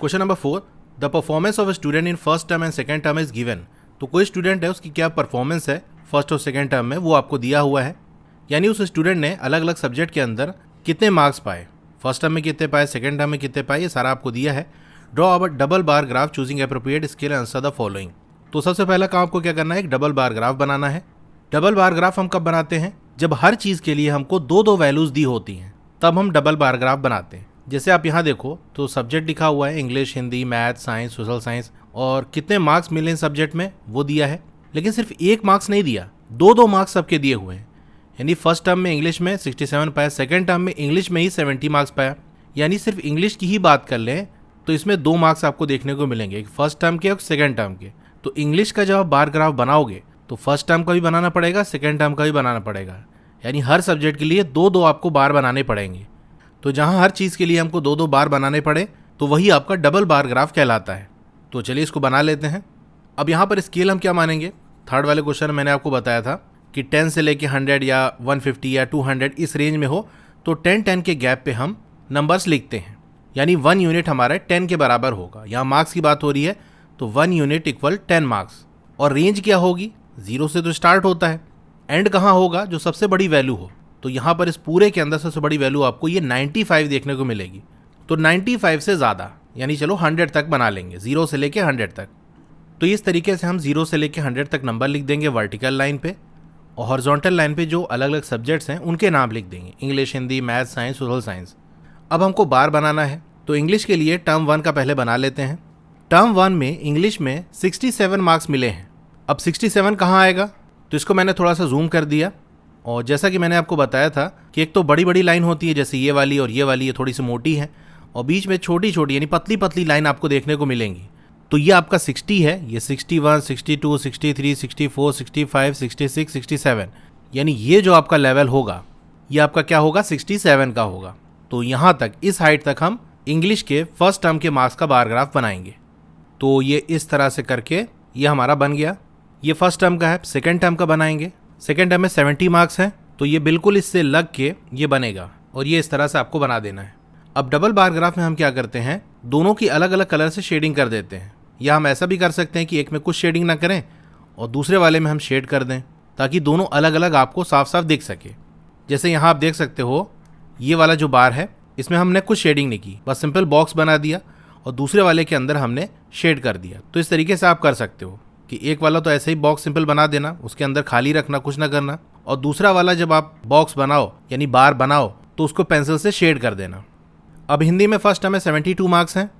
Question number 4, the performance of a student in first term and second term is given. तो कोई student है, उसकी क्या performance है फर्स्ट और सेकंड टर्म में, वो आपको दिया हुआ है। यानी उस स्टूडेंट ने अलग अलग सब्जेक्ट के अंदर कितने मार्क्स पाए, फर्स्ट टर्म में कितने पाए, सेकंड टर्म में कितने पाए, ये सारा आपको दिया है। Draw a double bar graph choosing appropriate scale and answer the following. तो सबसे पहला काम आपको क्या करना है, एक डबल बार ग्राफ बनाना है। डबल बार ग्राफ हम कब बनाते हैं, जब हर चीज़ के लिए हमको दो दो वैल्यूज़ दी होती हैं, तब हम डबल बार ग्राफ बनाते हैं। जैसे आप यहाँ देखो तो सब्जेक्ट लिखा हुआ है English, Hindi, math, science, social science, और कितने मार्क्स मिले इन सब्जेक्ट में वो दिया है। लेकिन सिर्फ एक मार्क्स नहीं दिया, दो दो मार्क्स सबके दिए हुए हैं। यानी फर्स्ट टर्म में इंग्लिश में 67 पाया, सेकंड टर्म में इंग्लिश में ही 70 मार्क्स पाया। यानी सिर्फ इंग्लिश की ही बात कर लें तो इसमें 2 मार्क्स आपको देखने को मिलेंगे, एक फर्स्ट टर्म के और सेकंड टर्म के। तो इंग्लिश का जब आप बार ग्राफ बनाओगे तो फर्स्ट टर्म का भी बनाना पड़ेगा, सेकंड टर्म का भी बनाना पड़ेगा। यानी हर सब्जेक्ट के लिए दो दो आपको बार बनाने पड़ेंगे। तो जहाँ हर चीज़ के लिए हमको दो दो बार बनाने पड़े तो वही आपका डबल बार ग्राफ कहलाता है। तो चलिए इसको बना लेते हैं। अब यहाँ पर स्केल हम क्या मानेंगे, थर्ड वाले क्वेश्चन में मैंने आपको बताया था कि 10 से लेके 100 या 150 या 200 इस रेंज में हो तो 10-10 के गैप पे हम नंबर्स लिखते हैं। यानी 1 यूनिट हमारा 10 के बराबर होगा। यहाँ मार्क्स की बात हो रही है तो 1 यूनिट इक्वल 10 मार्क्स। और रेंज क्या होगी, 0 से तो स्टार्ट होता है, एंड कहाँ होगा, जो सबसे बड़ी वैल्यू हो। तो यहाँ पर इस पूरे के अंदर सबसे बड़ी वैल्यू आपको ये 95 देखने को मिलेगी। तो 95 से ज़्यादा, यानी चलो 100 तक बना लेंगे, 0 से लेके 100 तक। तो इस तरीके से हम 0 से लेके 100 तक नंबर लिख देंगे वर्टिकल लाइन पे, और हॉरिजॉन्टल लाइन पे जो अलग अलग सब्जेक्ट्स हैं उनके नाम लिख देंगे, English, Hindi, math, science, social science. अब हमको बार बनाना है तो इंग्लिश के लिए टर्म 1 का पहले बना लेते हैं। टर्म 1 में इंग्लिश में 67 मार्क्स मिले हैं। अब 67 कहाँ आएगा, तो इसको मैंने थोड़ा सा जूम कर दिया, और जैसा कि मैंने आपको बताया था कि एक तो बड़ी बड़ी लाइन होती है जैसे ये वाली और ये थोड़ी सी मोटी है, और बीच में छोटी छोटी यानी पतली पतली लाइन आपको देखने को मिलेंगी। तो ये आपका 60 है, ये 61, 62, 63, 64, 65, 66, 67, यानी ये जो आपका लेवल होगा ये आपका क्या होगा, 67 का होगा। तो यहाँ तक, इस हाइट तक हम इंग्लिश के फर्स्ट टर्म के मार्क्स का बार ग्राफ बनाएंगे। तो ये इस तरह से करके ये हमारा बन गया। ये फर्स्ट टर्म का है। सेकंड टर्म का बनाएंगे, सेकंड टर्म में 70 मार्क्स हैं तो ये बिल्कुल इससे लग के ये बनेगा, और ये इस तरह से आपको बना देना है। अब डबल बार ग्राफ में हम क्या करते हैं, दोनों की अलग अलग कलर से शेडिंग कर देते हैं। या हम ऐसा भी कर सकते हैं कि एक में कुछ शेडिंग ना करें और दूसरे वाले में हम शेड कर दें, ताकि दोनों अलग अलग आपको साफ साफ दिख सके। जैसे यहाँ आप देख सकते हो, ये वाला जो बार है इसमें हमने कुछ शेडिंग नहीं की, बस सिंपल बॉक्स बना दिया, और दूसरे वाले के अंदर हमने शेड कर दिया। तो इस तरीके से आप कर सकते हो कि एक वाला तो ऐसे ही बॉक्स सिंपल बना देना, उसके अंदर खाली रखना, कुछ ना करना, और दूसरा वाला जब आप बॉक्स बनाओ यानी बार बनाओ तो उसको पेंसिल से शेड कर देना। अब हिंदी में फर्स्ट टर्म में 72 मार्क्स हैं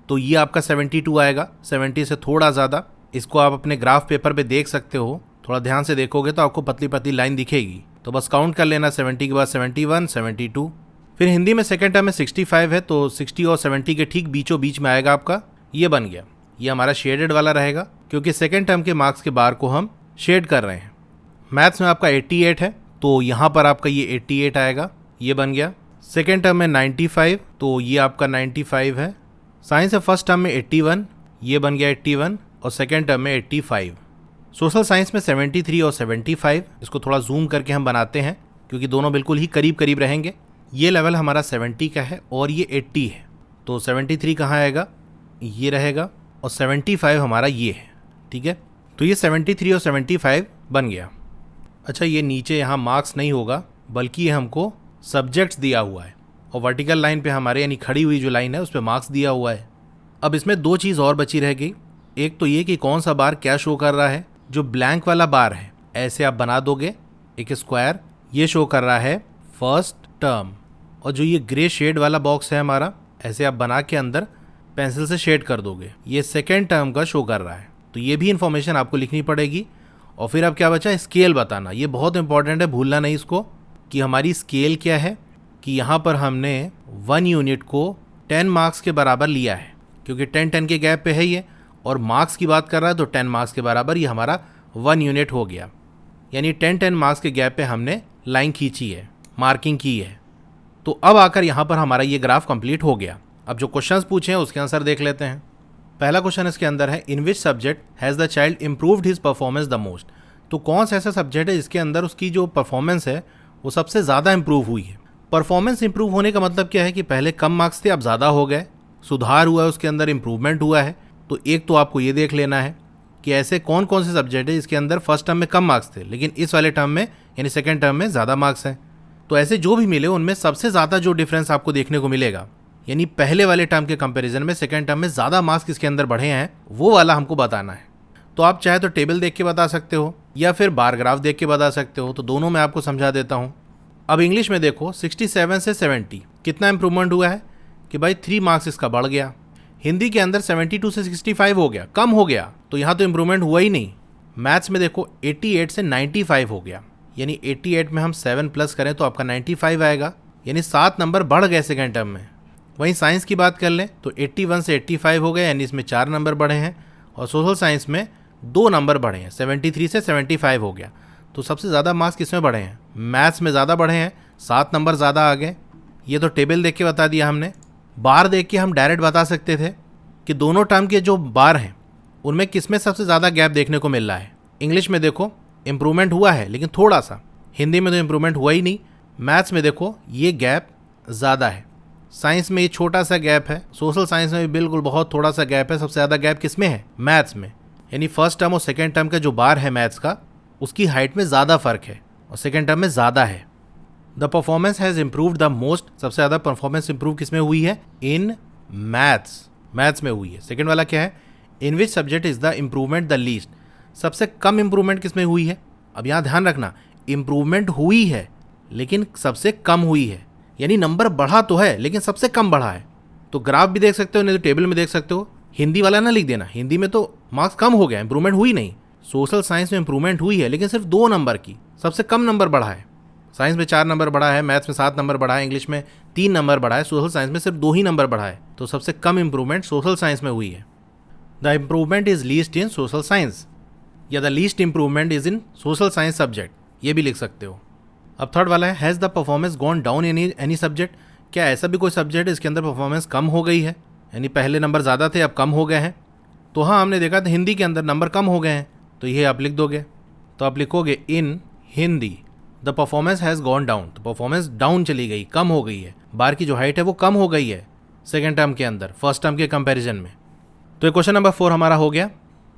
तो ये आपका 72 आएगा, 70 से थोड़ा ज़्यादा। इसको आप अपने ग्राफ पेपर पे देख सकते हो, थोड़ा ध्यान से देखोगे तो आपको पतली पतली लाइन दिखेगी। तो बस काउंट कर लेना, 70 के बाद 71, 72। फिर हिंदी में सेकंड टर्म में 65 है तो 60 और 70 के ठीक बीचों बीच में आएगा आपका, ये बन गया। ये हमारा शेडेड वाला रहेगा क्योंकि सेकंड टर्म के मार्क्स के बार को हम शेड कर रहे हैं। मैथ्स में आपका 88 है तो यहाँ पर आपका ये 88 आएगा, ये बन गया। सेकंड टर्म में 95 तो ये आपका 95 है। साइंस है फर्स्ट टर्म में 81, ये बन गया 81, और सेकंड टर्म में 85। सोशल साइंस में 73 और 75, इसको थोड़ा जूम करके हम बनाते हैं क्योंकि दोनों बिल्कुल ही करीब करीब रहेंगे। ये लेवल हमारा 70 का है और ये 80 है, तो 73 कहाँ आएगा, ये रहेगा, और 75 हमारा ये है। ठीक है, तो ये 73 और 75 बन गया। अच्छा, ये नीचे यहाँ मार्क्स नहीं होगा बल्कि ये हमको सब्जेक्ट्स दिया हुआ है, और वर्टिकल लाइन पे हमारे यानी खड़ी हुई जो लाइन है उस पर मार्क्स दिया हुआ है। अब इसमें 2 चीज़ और बची रह गई। एक तो ये कि कौन सा बार क्या शो कर रहा है। जो ब्लैंक वाला बार है ऐसे आप बना दोगे एक स्क्वायर, ये शो कर रहा है फर्स्ट टर्म, और जो ये ग्रे शेड वाला बॉक्स है हमारा, ऐसे आप बना के अंदर पेंसिल से शेड कर दोगे, ये सेकेंड टर्म का शो कर रहा है। तो ये भी इन्फॉर्मेशन आपको लिखनी पड़ेगी। और फिर अब क्या बचा, स्केल बताना। ये बहुत इंपॉर्टेंट है, भूलना नहीं इसको, कि हमारी स्केल क्या है, कि यहाँ पर हमने 1 यूनिट को 10 मार्क्स के बराबर लिया है क्योंकि 10-10 के गैप पे है ये, और मार्क्स की बात कर रहा है तो 10 मार्क्स के बराबर ये हमारा 1 यूनिट हो गया। यानी 10-10 मार्क्स के गैप पे हमने लाइन खींची है, मार्किंग की है। तो अब आकर यहाँ पर हमारा ये ग्राफ कंप्लीट हो गया। अब जो क्वेश्चंस पूछे हैं उसके आंसर देख लेते हैं। पहला क्वेश्चन इसके अंदर है, in which subject has the child improved his performance the most. तो कौन सा ऐसा सब्जेक्ट है जिसके अंदर उसकी जो परफॉर्मेंस है वो सबसे ज़्यादा इंप्रूव हुई है। परफॉर्मेंस इंप्रूव होने का मतलब क्या है कि पहले कम मार्क्स थे अब ज़्यादा हो गए। सुधार हुआ है, उसके अंदर इम्प्रूवमेंट हुआ है। तो एक तो आपको ये देख लेना है कि ऐसे कौन कौन से सब्जेक्ट है जिसके अंदर फर्स्ट टर्म में कम मार्क्स थे लेकिन इस वाले टर्म में यानी सेकेंड टर्म में ज़्यादा मार्क्स हैं। तो ऐसे जो भी मिले उनमें सबसे ज़्यादा जो डिफरेंस आपको देखने को मिलेगा यानी पहले वाले टर्म के कंपैरिजन में सेकेंड टर्म में ज़्यादा मार्क्स किसके अंदर बढ़े हैं वो वाला हमको बताना है। तो आप चाहे तो टेबल देख के बता सकते हो या फिर बार ग्राफ देख के बता सकते हो, तो दोनों में आपको समझा देता हूँ। अब इंग्लिश में देखो 67 से 70 कितना इंप्रूवमेंट हुआ है कि भाई 3 मार्क्स इसका बढ़ गया। हिंदी के अंदर 72 से 65 हो गया, कम हो गया, तो यहाँ तो इंप्रूवमेंट हुआ ही नहीं। मैथ्स में देखो 88 से 95 हो गया, यानी 88 में हम 7 प्लस करें तो आपका 95 आएगा, यानी 7 नंबर बढ़ गए सेकेंड टर्म में। वहीं साइंस की बात कर लें तो 81 से 85 हो गए, यानी इसमें 4 नंबर बढ़े हैं। और सोशल साइंस में 2 नंबर बढ़े हैं, 73 से 75 हो गया। तो सबसे ज़्यादा मार्क्स किसमें बढ़े हैं? मैथ्स में ज़्यादा बढ़े हैं, 7 नंबर ज़्यादा आ गए। ये तो टेबल देख के बता दिया हमने। बार देख के हम डायरेक्ट बता सकते थे कि दोनों टर्म के जो बार हैं उनमें किसमें सबसे ज़्यादा गैप देखने को मिल रहा है। इंग्लिश में देखो इम्प्रूवमेंट हुआ है लेकिन थोड़ा सा, हिंदी में तो इम्प्रूवमेंट हुआ ही नहीं। मैथ्स में देखो ये गैप ज़्यादा है, साइंस में ये छोटा सा गैप है, सोशल साइंस में भी बिल्कुल बहुत थोड़ा सा गैप है। सबसे ज़्यादा गैप किस में है? मैथ्स में। यानी फर्स्ट टर्म और सेकेंड टर्म का जो बार है मैथ्स का, उसकी हाइट में ज़्यादा फ़र्क है और सेकेंड टर्म में ज़्यादा है। The performance has improved the most, सबसे ज़्यादा परफॉर्मेंस इंप्रूव किस में हुई है? इन मैथ्स, मैथ्स में हुई है। सेकेंड वाला क्या है? In which subject is the improvement the least, सबसे कम इम्प्रूवमेंट किस में हुई है? अब यहाँ ध्यान रखना, इम्प्रूवमेंट हुई है लेकिन सबसे कम हुई है, यानी नंबर बढ़ा तो है लेकिन सबसे कम बढ़ा है। तो ग्राफ भी देख सकते हो, नहीं तो टेबल में देख सकते हो। हिंदी वाला ना लिख देना, हिंदी में तो मार्क्स कम हो गया, इंप्रूवमेंट हुई नहीं। सोशल साइंस में इंप्रूवमेंट हुई है लेकिन सिर्फ 2 नंबर की, सबसे कम नंबर बढ़ा है। साइंस में 4 नंबर बढ़ा है, मैथ्स में 7 नंबर बढ़ा है, इंग्लिश में 3 नंबर बढ़ा है, सोशल साइंस में सिर्फ 2 ही नंबर बढ़ा है। तो सबसे कम इंप्रूवमेंट सोशल साइंस में हुई है। The improvement is least in social science, या the least improvement is in social science subject, ये भी लिख सकते हो। अब थर्ड वाला है, has the performance gone down in any subject, क्या ऐसा भी कोई सब्जेक्ट है इसके अंदर परफॉर्मेंस कम हो गई है, यानी पहले नंबर ज़्यादा थे अब कम हो गए हैं। तो हाँ, हमने देखा था हिंदी के अंदर नंबर कम हो गए हैं, तो ये आप लिख दोगे। तो आप लिखोगे in Hindi the performance has gone down, तो परफॉर्मेंस डाउन चली गई, कम हो गई है। बार की जो हाइट है वो कम हो गई है सेकेंड टर्म के अंदर फर्स्ट टर्म के कंपैरिजन में। तो ये क्वेश्चन नंबर 4 हमारा हो गया।